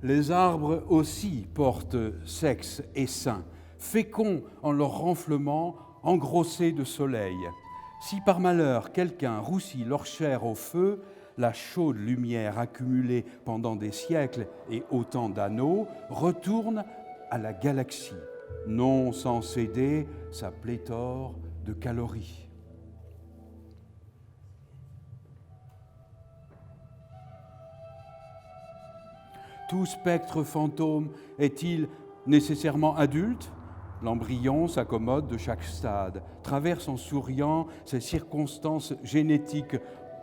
Les arbres aussi portent sexe et sein, féconds en leur renflement, engrossés de soleil. Si par malheur quelqu'un roussit leur chair au feu, la chaude lumière accumulée pendant des siècles et autant d'anneaux retourne à la galaxie, non sans céder sa pléthore de calories. Tout spectre fantôme est-il nécessairement adulte ? L'embryon s'accommode de chaque stade, traverse en souriant ses circonstances génétiques.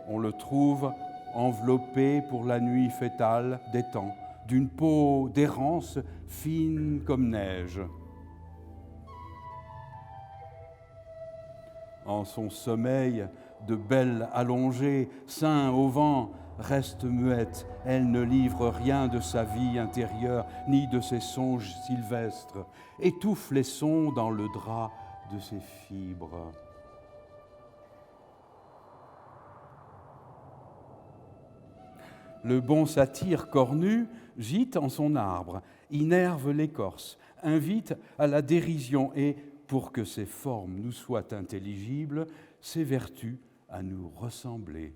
On le trouve enveloppé pour la nuit fétale des temps, d'une peau d'errance fine comme neige. En son sommeil, de belle allongée, sein au vent, reste muette. Elle ne livre rien de sa vie intérieure, ni de ses songes sylvestres. Étouffe les sons dans le drap de ses fibres. Le bon satyre cornu gîte en son arbre, innerve l'écorce, invite à la dérision et, pour que ses formes nous soient intelligibles, ses vertus à nous ressembler.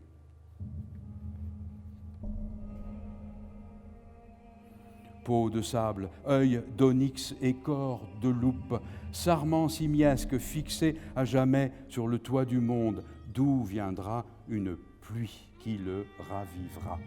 Peau de sable, œil d'onyx et corps de loupe, sarment simiesque fixé à jamais sur le toit du monde, d'où viendra une pluie qui le ravivera.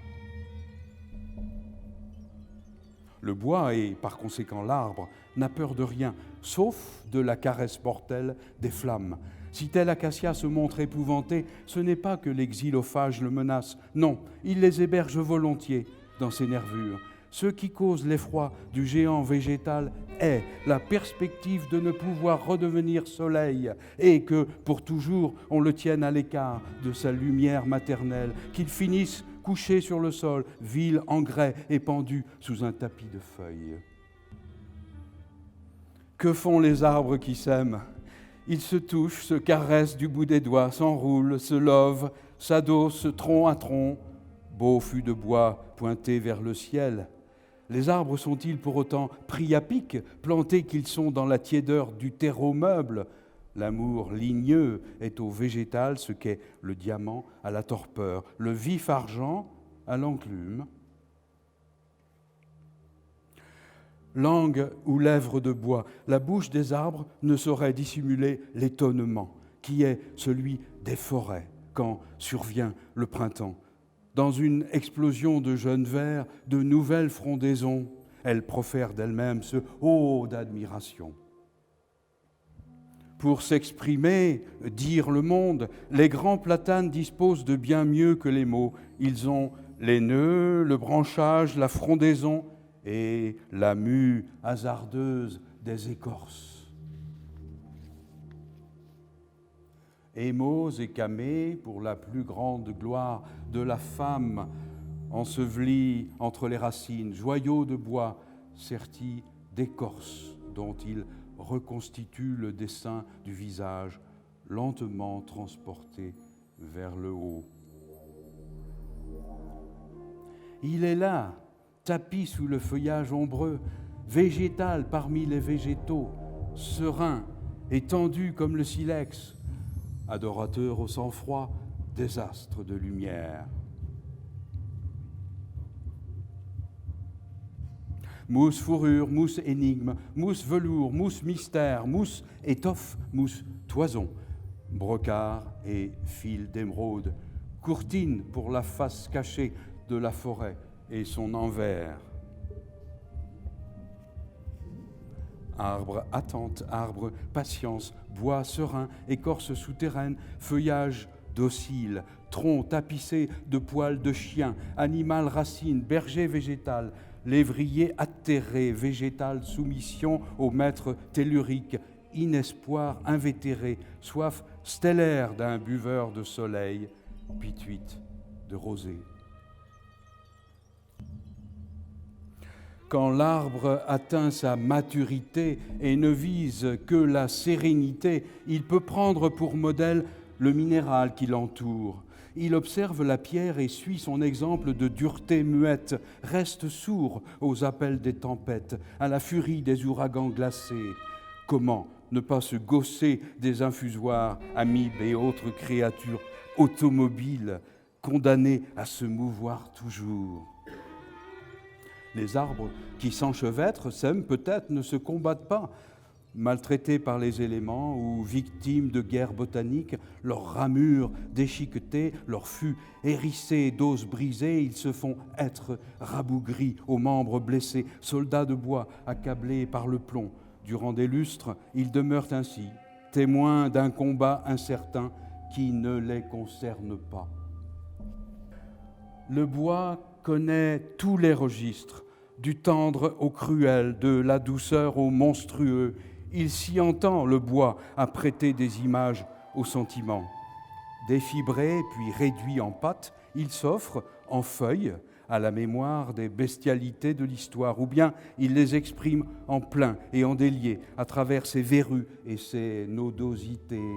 Le bois et par conséquent l'arbre n'a peur de rien, sauf de la caresse mortelle des flammes. Si tel acacia se montre épouvanté, ce n'est pas que l'exilophage le menace, non, il les héberge volontiers dans ses nervures. Ce qui cause l'effroi du géant végétal est la perspective de ne pouvoir redevenir soleil et que, pour toujours, on le tienne à l'écart de sa lumière maternelle, qu'il finisse couché sur le sol, vil, engrais et pendu sous un tapis de feuilles. Que font les arbres qui s'aiment ? Ils se touchent, se caressent du bout des doigts, s'enroulent, se lovent, s'adossent tronc à tronc, beau fût de bois pointé vers le ciel. Les arbres sont-ils pour autant pris à pic, plantés qu'ils sont dans la tiédeur du terreau meuble ? L'amour ligneux est au végétal ce qu'est le diamant à la torpeur, le vif argent à l'enclume. Langue ou lèvres de bois, la bouche des arbres ne saurait dissimuler l'étonnement qui est celui des forêts quand survient le printemps. Dans une explosion de jeunes vers, de nouvelles frondaisons, elles profèrent d'elles-mêmes ce « oh » d'admiration. Pour s'exprimer, dire le monde, les grands platanes disposent de bien mieux que les mots. Ils ont les nœuds, le branchage, la frondaison et la mue hasardeuse des écorces. Émaux et camées, pour la plus grande gloire de la femme, ensevelie entre les racines, joyaux de bois sertis d'écorce dont il reconstitue le dessin du visage, lentement transporté vers le haut. Il est là, tapis sous le feuillage ombreux, végétal parmi les végétaux, serein, étendu comme le silex, adorateur au sang-froid, désastre de lumière. Mousse fourrure, mousse énigme, mousse velours, mousse mystère, mousse étoffe, mousse toison, brocart et fil d'émeraude, courtine pour la face cachée de la forêt et son envers. Arbre attente, arbre patience, bois serein, écorce souterraine, feuillage docile, tronc tapissé de poils de chien, animal racine, berger végétal, lévrier atterré, végétal soumission au maître tellurique, inespoir invétéré, soif stellaire d'un buveur de soleil, pituite de rosée. Quand l'arbre atteint sa maturité et ne vise que la sérénité, il peut prendre pour modèle le minéral qui l'entoure. il observe la pierre et suit son exemple de dureté muette, reste sourd aux appels des tempêtes, à la furie des ouragans glacés. Comment ne pas se gausser des infusoires, amibes et autres créatures automobiles, condamnées à se mouvoir toujours? Les arbres qui s'enchevêtrent, s'aiment peut-être, ne se combattent pas. Maltraités par les éléments ou victimes de guerres botaniques, leurs ramures déchiquetées, leurs fûts hérissés d'os brisés, ils se font être rabougris aux membres blessés, soldats de bois accablés par le plomb. Durant des lustres, ils demeurent ainsi, témoins d'un combat incertain qui ne les concerne pas. Le bois connaît tous les registres, du tendre au cruel, de la douceur au monstrueux. Il s'y entend, le bois, à prêter des images aux sentiments. Défibré puis réduit en pâte, il s'offre en feuilles à la mémoire des bestialités de l'histoire, ou bien il les exprime en plein et en délié à travers ses verrues et ses nodosités.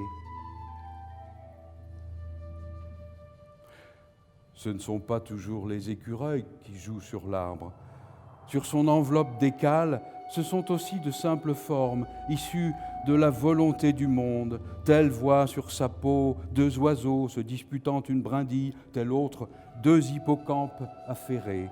Ce ne sont pas toujours les écureuils qui jouent sur l'arbre. Sur son enveloppe d'écale, ce sont aussi de simples formes, issues de la volonté du monde. Tel voit sur sa peau 2 oiseaux se disputant une brindille, tel autre 2 hippocampes affairés.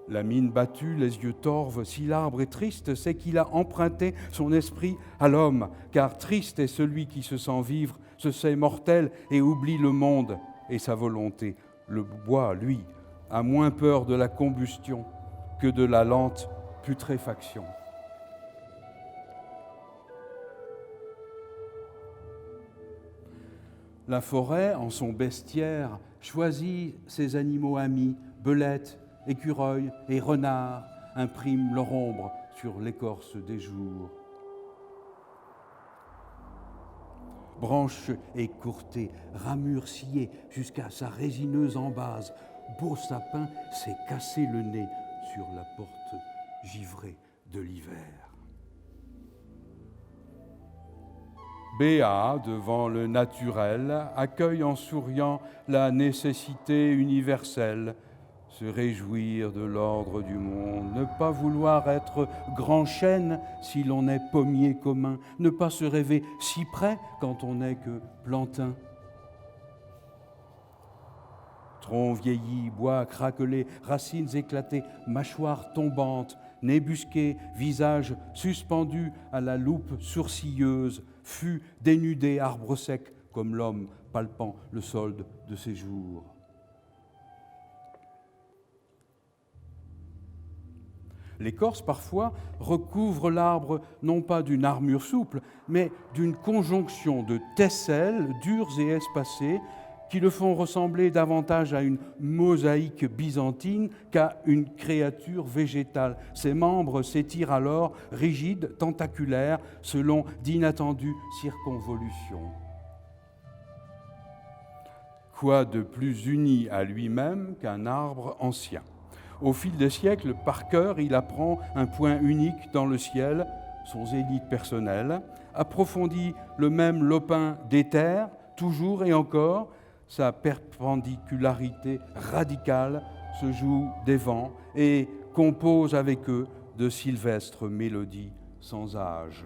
La mine battue, les yeux torves, si l'arbre est triste, c'est qu'il a emprunté son esprit à l'homme, car triste est celui qui se sent vivre, se sait mortel et oublie le monde et sa volonté. Le bois, lui, a moins peur de la combustion que de la lente putréfaction. La forêt, en son bestiaire, choisit ses animaux amis, belettes, écureuils et renards, imprime leur ombre sur l'écorce des jours. Branches écourtées, ramures sciées jusqu'à sa résineuse embase, beau sapin s'est cassé le nez sur la porte givrée de l'hiver. Béat, devant le naturel, accueille en souriant la nécessité universelle, se réjouir de l'ordre du monde, ne pas vouloir être grand chêne si l'on est pommier commun, ne pas se rêver cyprès quand on n'est que plantain. Tronc vieilli, bois craquelé, racines éclatées, mâchoires tombantes, nez busqué, visage suspendu à la loupe sourcilleuse, fût dénudé, arbre sec, comme l'homme palpant le solde de ses jours. L'écorce, parfois, recouvre l'arbre non pas d'une armure souple, mais d'une conjonction de tesselles dures et espacées qui le font ressembler davantage à une mosaïque byzantine qu'à une créature végétale. Ses membres s'étirent alors, rigides, tentaculaires, selon d'inattendues circonvolutions. Quoi de plus uni à lui-même qu'un arbre ancien? Au fil des siècles, par cœur, il apprend un point unique dans le ciel, son zénith personnel, approfondit le même lopin d'éther, toujours et encore, sa perpendicularité radicale se joue des vents et compose avec eux de sylvestres mélodies sans âge.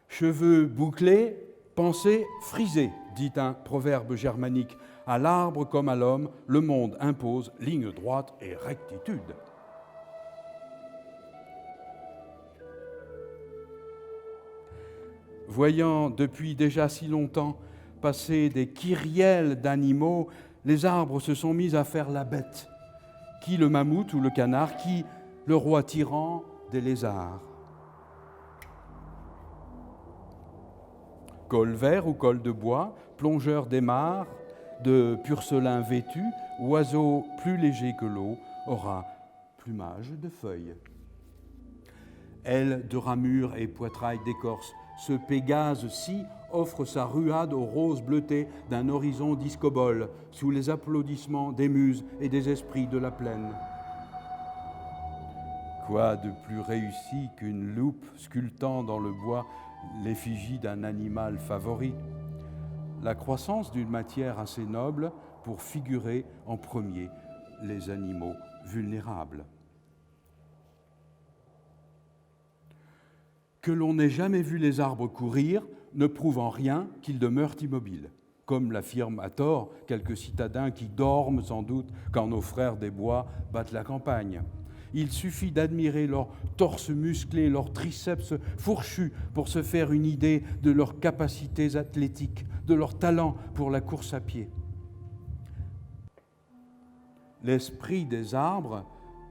Cheveux bouclés, pensée frisée, dit un proverbe germanique. À l'arbre comme à l'homme, le monde impose ligne droite et rectitude. Voyant depuis déjà si longtemps passer des kyrielles d'animaux, les arbres se sont mis à faire la bête. Qui le mammouth ou le canard, qui le roi tyran des lézards. Col vert ou col de bois, plongeur des mares, de purcelin vêtu, oiseau plus léger que l'eau, aura plumage de feuilles. Ailes de ramure et poitrail d'écorce, ce Pégase-ci offre sa ruade aux roses bleutées d'un horizon discobole, sous les applaudissements des muses et des esprits de la plaine. Quoi de plus réussi qu'une loupe sculptant dans le bois l'effigie d'un animal favori, la croissance d'une matière assez noble pour figurer en premier les animaux vulnérables. Que l'on n'ait jamais vu les arbres courir ne prouve en rien qu'ils demeurent immobiles, comme l'affirment à tort quelques citadins qui dorment sans doute quand nos frères des bois battent la campagne. Il suffit d'admirer leurs torses musclés, leurs triceps fourchus pour se faire une idée de leurs capacités athlétiques, de leur talent pour la course à pied. L'esprit des arbres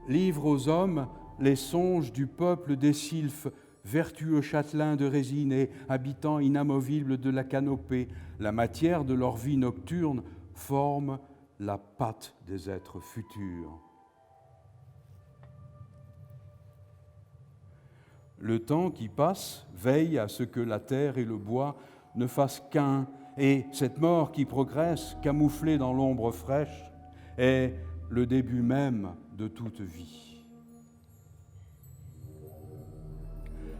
livre aux hommes les songes du peuple des sylphes, vertueux châtelains de résine et habitants inamovibles de la canopée. La matière de leur vie nocturne forme la pâte des êtres futurs. Le temps qui passe veille à ce que la terre et le bois ne fassent qu'un, et cette mort qui progresse, camouflée dans l'ombre fraîche, est le début même de toute vie.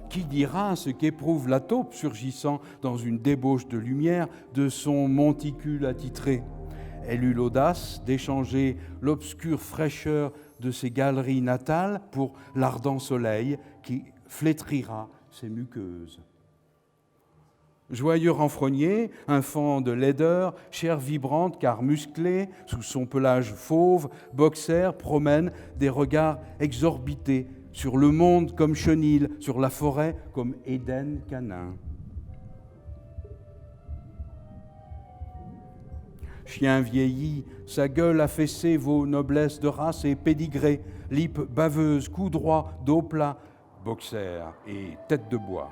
Qui dira ce qu'éprouve la taupe surgissant dans une débauche de lumière de son monticule attitré? Elle eut l'audace d'échanger l'obscure fraîcheur de ses galeries natales pour l'ardent soleil qui flétrira ses muqueuses. Joyeux renfrogné, infant de laideur, chair vibrante car musclée, sous son pelage fauve, Boxer promène des regards exorbités sur le monde comme chenil, sur la forêt comme Éden canin. Chien vieilli, sa gueule affaissée vaut noblesse de race et pédigré, lippe baveuse, cou droit, dos plat, Boxer et tête de bois.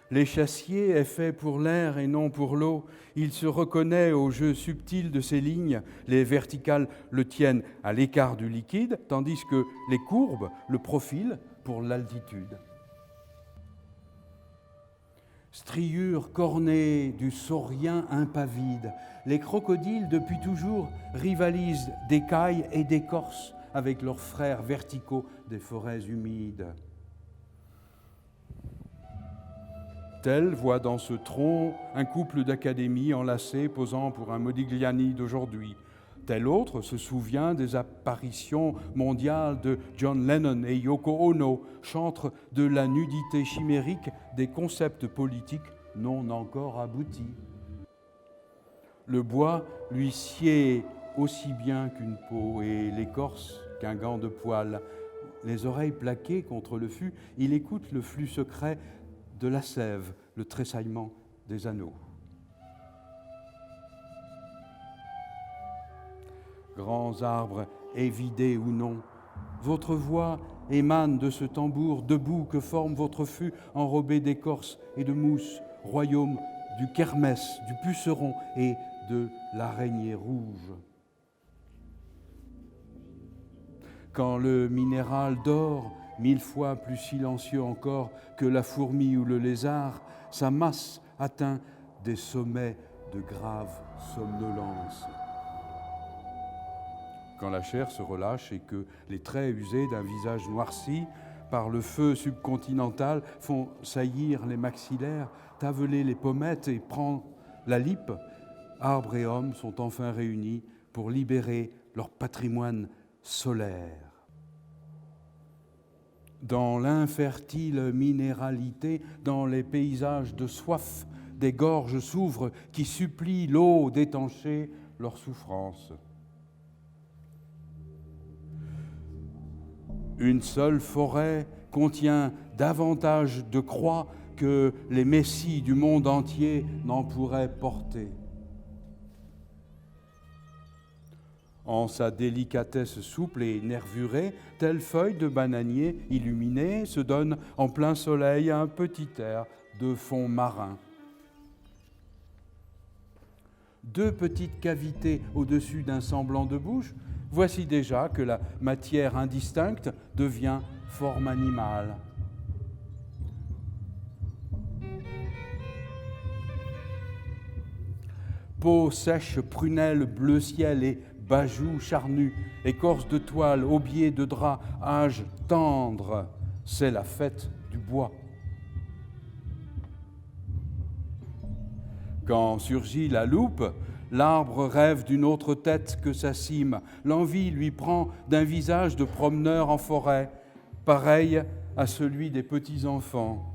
L'échassier est fait pour l'air et non pour l'eau. Il se reconnaît au jeu subtil de ses lignes. Les verticales le tiennent à l'écart du liquide, tandis que les courbes le profilent pour l'altitude. Striure cornée du saurien impavide, les crocodiles depuis toujours rivalisent d'écailles et d'écorce avec leurs frères verticaux des forêts humides. Tel voit dans ce tronc un couple d'académies enlacés posant pour un Modigliani d'aujourd'hui. Tel autre se souvient des apparitions mondiales de John Lennon et Yoko Ono, chantres de la nudité chimérique des concepts politiques non encore aboutis. Le bois lui sied aussi bien qu'une peau et l'écorce qu'un gant de poil. Les oreilles plaquées contre le fût, il écoute le flux secret de la sève, le tressaillement des anneaux. Grands arbres, évidés ou non, votre voix émane de ce tambour debout que forme votre fût enrobé d'écorce et de mousse, royaume du kermès, du puceron et de l'araignée rouge. Quand le minéral dort, 1000 fois plus silencieux encore que la fourmi ou le lézard, sa masse atteint des sommets de grave somnolence. Quand la chair se relâche et que les traits usés d'un visage noirci par le feu subcontinental font saillir les maxillaires, taveler les pommettes et prendre la lippe, arbres et hommes sont enfin réunis pour libérer leur patrimoine solaire. Dans l'infertile minéralité, dans les paysages de soif, des gorges s'ouvrent qui supplient l'eau d'étancher leur souffrance. Une seule forêt contient davantage de croix que les messies du monde entier n'en pourraient porter. En sa délicatesse souple et nervurée, telle feuille de bananier illuminée se donne en plein soleil un petit air de fond marin. 2 petites cavités au-dessus d'un semblant de bouche, voici déjà que la matière indistincte devient forme animale. Peau sèche, prunelle, bleu ciel et bajou charnu, écorce de toile, aubier de drap, âge tendre, c'est la fête du bois. Quand surgit la loupe, l'arbre rêve d'une autre tête que sa cime. L'envie lui prend d'un visage de promeneur en forêt, pareil à celui des petits-enfants.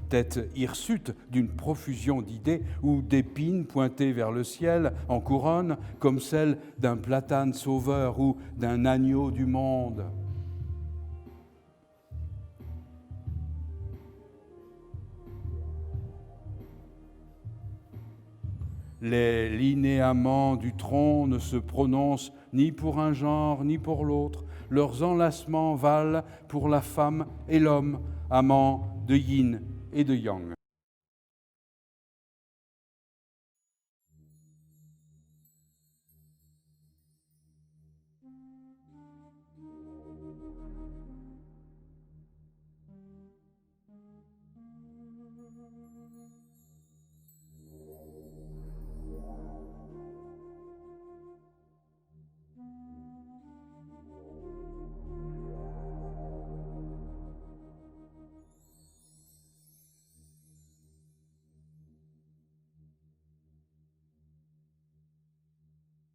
Tête hirsute d'une profusion d'idées ou d'épines pointées vers le ciel en couronne, comme celle d'un platane sauveur ou d'un agneau du monde. Les linéaments du tronc ne se prononcent ni pour un genre ni pour l'autre. Leurs enlacements valent pour la femme et l'homme, amants de yin et de yang.